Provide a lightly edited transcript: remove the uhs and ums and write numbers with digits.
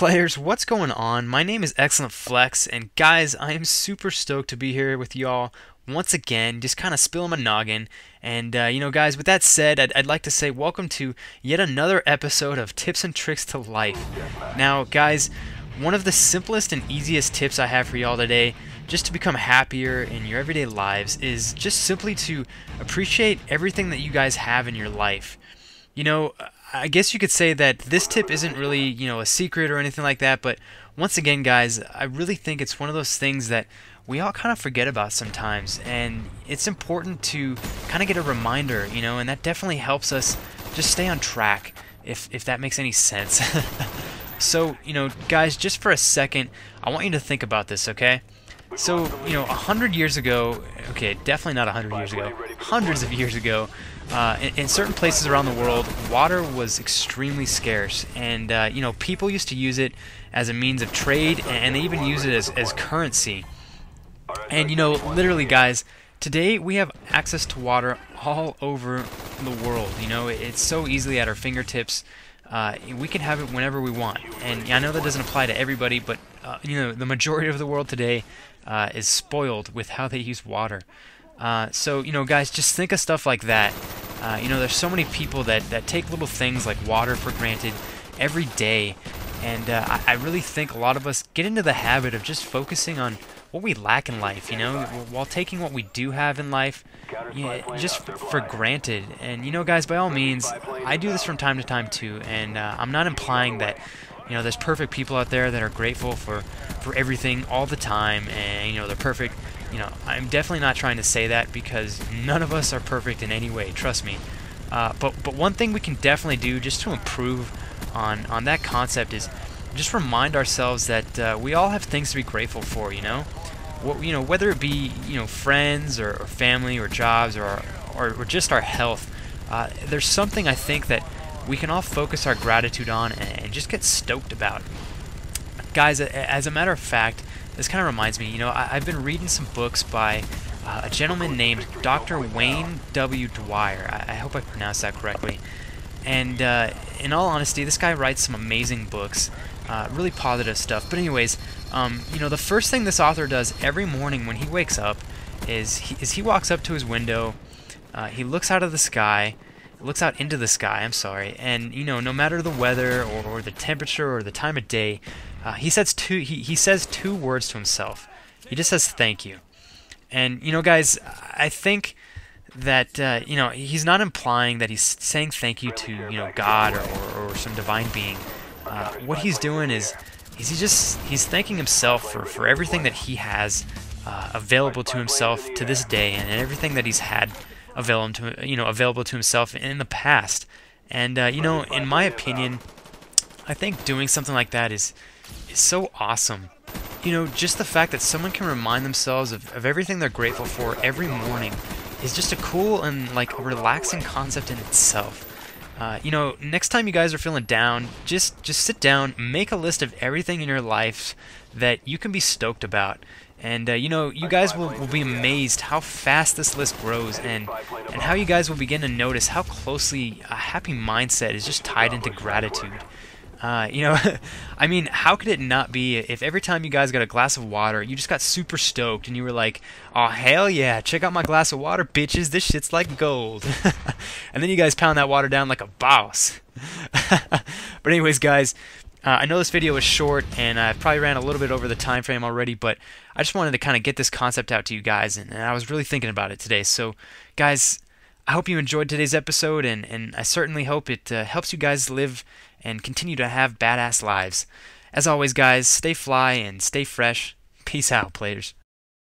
players, what's going on? My name is XilentFlex, and guys, I am super stoked to be here with y'all once again, just kind of spilling my noggin. And guys, with that said, I'd like to say welcome to yet another episode of Tips and Tricks to Life. Now, guys, one of the simplest and easiest tips I have for y'all today, just to become happier in your everyday lives, is just simply to appreciate everything that you guys have in your life. I guess you could say that this tip isn't really, a secret or anything like that, but once again, guys, I really think it's one of those things that we all kind of forget about sometimes, and it's important to kind of get a reminder, and that definitely helps us just stay on track, if that makes any sense. So, guys, just for a second, I want you to think about this, okay? So, 100 years ago, okay, definitely not 100 years ago, hundreds of years ago, in certain places around the world, water was extremely scarce, and people used to use it as a means of trade, and they even use it as currency. And literally, guys, today we have access to water all over the world. It's so easily at our fingertips. We can have it whenever we want, and I know that doesn't apply to everybody, but the majority of the world today is spoiled with how they use water. So, guys, just think of stuff like that. There's so many people that take little things like water for granted every day, and I really think a lot of us get into the habit of just focusing on what we lack in life, while taking what we do have in life, just for granted. And, guys, by all means, I do this from time to time too, and I'm not implying that, there's perfect people out there that are grateful for everything all the time, and, they're perfect. I'm definitely not trying to say that, because none of us are perfect in any way, trust me. But one thing we can definitely do just to improve on that concept is just remind ourselves that we all have things to be grateful for, whether it be friends or family or jobs or just our health. There's something I think that we can all focus our gratitude on and just get stoked about. Guys, as a matter of fact, this kind of reminds me, I've been reading some books by a gentleman named Dr. Wayne W. Dwyer. I hope I pronounced that correctly. And in all honesty, this guy writes some amazing books, really positive stuff. But anyways, the first thing this author does every morning when he wakes up is he walks up to his window, he looks out of the sky, looks out into the sky, I'm sorry, and no matter the weather or the temperature or the time of day, he says two words to himself. He just says thank you. And guys, I think that he's not implying that he's saying thank you to God or some divine being. What he's doing is he's thanking himself for everything that he has available to himself to this day, and everything that he's had available to himself in the past. And in my opinion, I think doing something like that is so awesome. Just the fact that someone can remind themselves of everything they're grateful for every morning is just a cool and relaxing concept in itself. Next time you guys are feeling down, just sit down, make a list of everything in your life that you can be stoked about. And you guys will be amazed how fast this list grows, and how you guys will begin to notice how closely a happy mindset is just tied into gratitude. I mean, how could it not be if every time you guys got a glass of water, you just got super stoked and you were like, oh, hell yeah, check out my glass of water, bitches, this shit's like gold. And then you guys pound that water down like a boss. But anyways, guys, I know this video was short, and I probably ran a little bit over the time frame already, but I just wanted to kind of get this concept out to you guys, and I was really thinking about it today. So, guys, I hope you enjoyed today's episode, and I certainly hope it helps you guys live and continue to have badass lives. As always, guys, stay fly and stay fresh. Peace out, players.